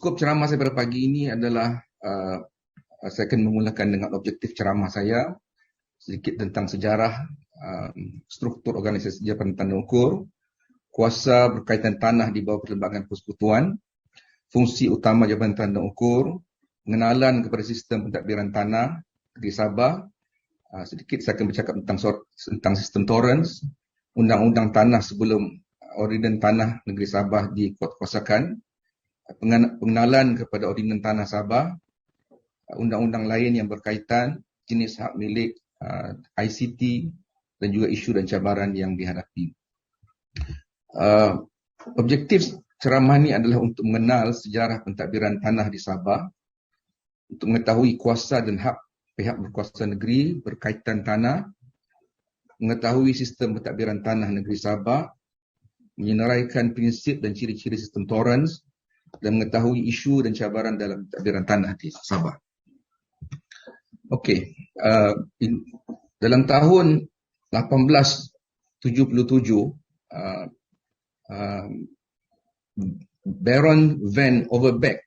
Skop ceramah saya pada pagi ini adalah saya akan memulakan dengan objektif ceramah saya, sedikit tentang sejarah, struktur organisasi Jabatan Tanda Ukur, kuasa berkaitan tanah di bawah Perlembagaan Persekutuan, fungsi utama Jabatan Tanda Ukur, pengenalan kepada sistem pentadbiran tanah negeri Sabah. Sedikit saya akan bercakap tentang sistem torrens, undang-undang tanah sebelum Ordinan Tanah Negeri Sabah dikuatkuasakan, pengenalan kepada Ordinan Tanah Sabah, undang-undang lain yang berkaitan, jenis hak milik, ICT dan juga isu dan cabaran yang dihadapi. Objektif ceramah ini adalah untuk mengenal sejarah pentadbiran tanah di Sabah, untuk mengetahui kuasa dan hak pihak berkuasa negeri berkaitan tanah, mengetahui sistem pentadbiran tanah negeri Sabah, menyenaraikan prinsip dan ciri-ciri sistem torrens, dan mengetahui isu dan cabaran dalam pentadbiran tanah di Sabah. Okey, dalam tahun 1877, Baron van Overbeck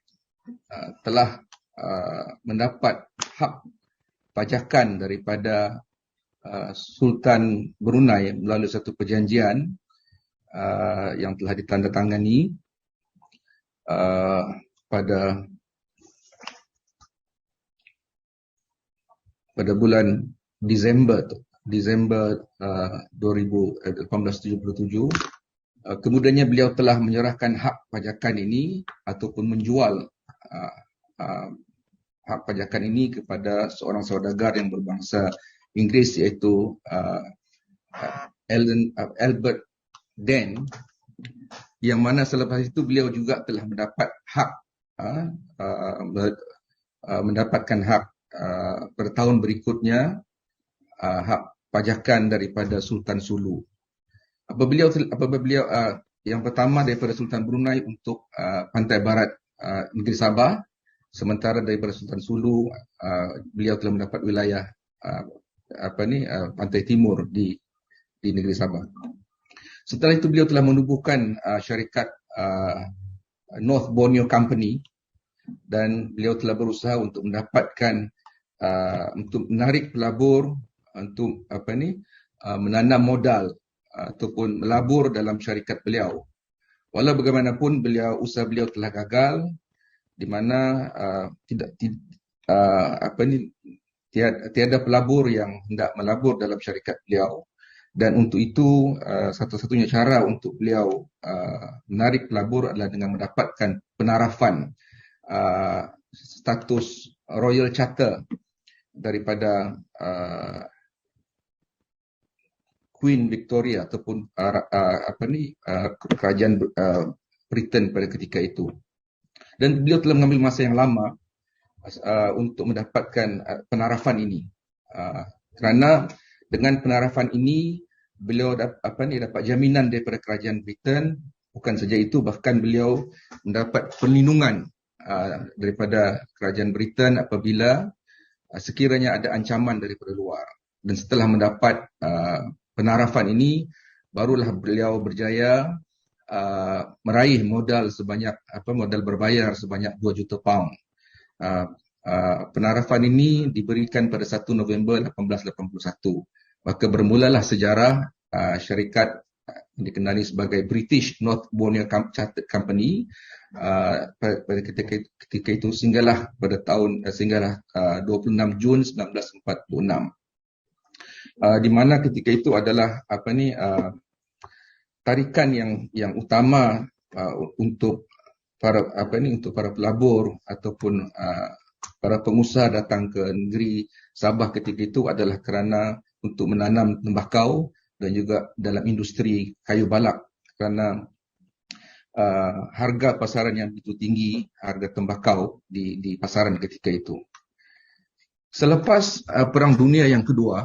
telah mendapat hak pajakan daripada Sultan Brunei melalui satu perjanjian yang telah ditandatangani pada bulan Disember 1877. Kemudiannya beliau telah menyerahkan hak pajakan ini ataupun menjual hak pajakan ini kepada seorang saudagar yang berbangsa Inggeris, iaitu Albert Den, yang mana selepas itu beliau juga telah mendapat hak mendapatkan hak pada tahun berikutnya, hak pajakan daripada Sultan Sulu. Apabila beliau yang pertama daripada Sultan Brunei untuk pantai barat negeri Sabah, sementara daripada Sultan Sulu beliau telah mendapat wilayah pantai timur di negeri Sabah. Setelah itu beliau telah menubuhkan syarikat North Borneo Company, dan beliau telah berusaha untuk mendapatkan untuk menarik pelabur untuk menanam modal ataupun melabur dalam syarikat beliau. Walau bagaimanapun usaha beliau telah gagal, di mana tiada pelabur yang hendak melabur dalam syarikat beliau, dan untuk itu satu-satunya cara untuk beliau menarik pelabur adalah dengan mendapatkan penarafan status Royal Charter daripada Queen Victoria ataupun kerajaan Britain pada ketika itu. Dan beliau telah mengambil masa yang lama untuk mendapatkan penarafan ini. Kerana dengan penarafan ini beliau dapat jaminan daripada kerajaan Britain. Bukan saja itu, bahkan beliau mendapat perlindungan daripada kerajaan Britain apabila sekiranya ada ancaman daripada luar. Dan setelah mendapat penarafan ini, barulah beliau berjaya meraih modal berbayar sebanyak 2 juta pound. Penarafan ini diberikan pada 1 November 1881. Maka bermulalah sejarah syarikat yang dikenali sebagai British North Borneo Chartered Company pada ketika itu sehinggalah 26 Jun 1946. Di mana ketika itu adalah tarikan yang utama untuk para pelabur ataupun para pengusaha datang ke negeri Sabah ketika itu adalah kerana untuk menanam tembakau dan juga dalam industri kayu balak, kerana harga pasaran yang begitu tinggi, harga tembakau di pasaran ketika itu. Selepas Perang Dunia yang Kedua,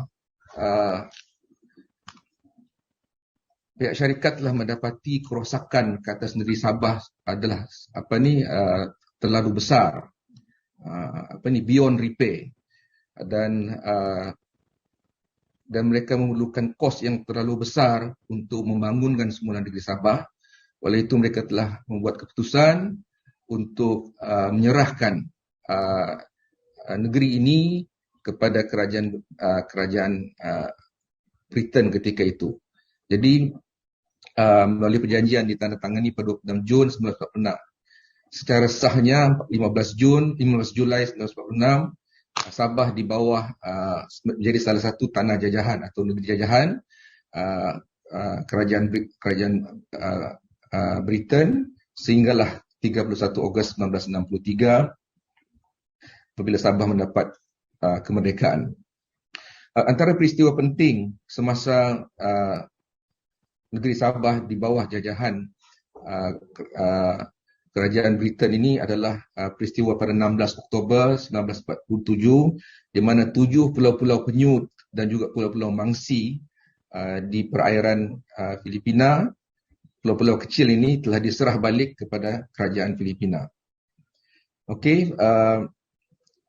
pihak syarikat telah mendapati kerosakan ke atas negeri Sabah adalah terlalu besar, beyond repair, dan mereka memerlukan kos yang terlalu besar untuk membangunkan semula negeri Sabah. Oleh itu mereka telah membuat keputusan untuk menyerahkan negeri ini kepada kerajaan Britain ketika itu. Jadi melalui perjanjian ditandatangani pada 26 Jun 1946. Secara sahnya 15 Julai 1946, Sabah di bawah menjadi salah satu tanah jajahan atau negeri jajahan kerajaan Britain sehinggalah 31 Ogos 1963 apabila Sabah mendapat kemerdekaan. Antara peristiwa penting semasa negeri Sabah di bawah jajahan kerajaan Britain ini adalah peristiwa pada 16 Oktober 1947 di mana 7 pulau-pulau penyut dan juga pulau-pulau mangsi di perairan Filipina, pulau-pulau kecil ini telah diserah balik kepada kerajaan Filipina. Okey,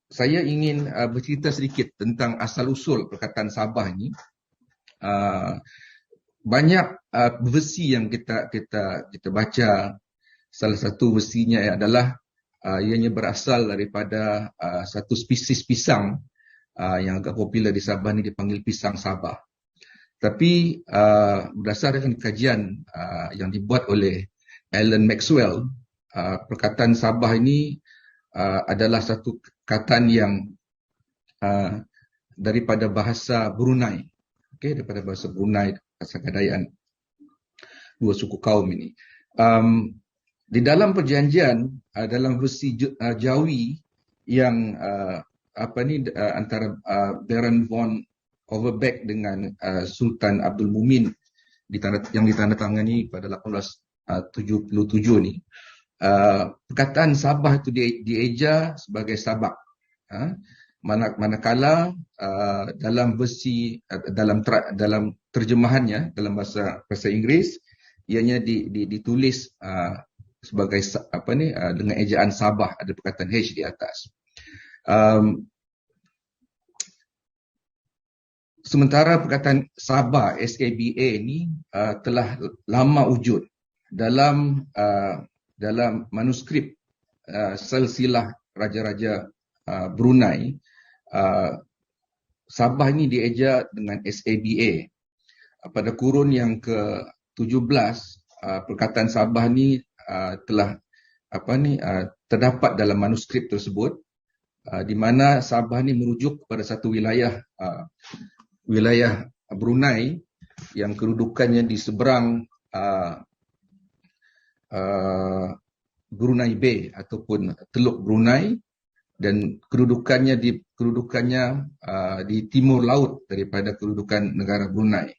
saya ingin bercerita sedikit tentang asal-usul perkataan Sabah ini. Banyak versi yang kita baca. Salah satu versinya adalah ianya berasal daripada satu spesies pisang yang agak popular di Sabah ni dipanggil pisang Sabah. Tapi berdasarkan kajian yang dibuat oleh Alan Maxwell, perkataan Sabah ini adalah satu perkataan yang daripada bahasa Brunei. Okey, daripada bahasa Brunei, bahasa Kadaian, dua suku kaum ini. Di dalam perjanjian dalam versi Jawi yang antara Baron von Overbeck dengan Sultan Abdul Mumin yang ditandatangani pada 1877 ni, perkataan Sabah itu dieja sebagai Sabak. Manakala dalam versi dalam terjemahannya dalam bahasa Inggeris ianya ditulis sebagai dengan ejaan Sabah, ada perkataan H di atas. Sementara perkataan Sabah, S-A-B-A ni telah lama wujud dalam manuskrip silsilah raja-raja Brunei. Sabah ini dieja dengan S-A-B-A. Pada kurun yang ke-17, perkataan Sabah ni telah terdapat dalam manuskrip tersebut, di mana Sabah ni merujuk kepada satu wilayah Brunei yang kedudukannya di seberang Brunei Bay ataupun Teluk Brunei, dan kedudukannya di timur laut daripada kedudukan negara Brunei.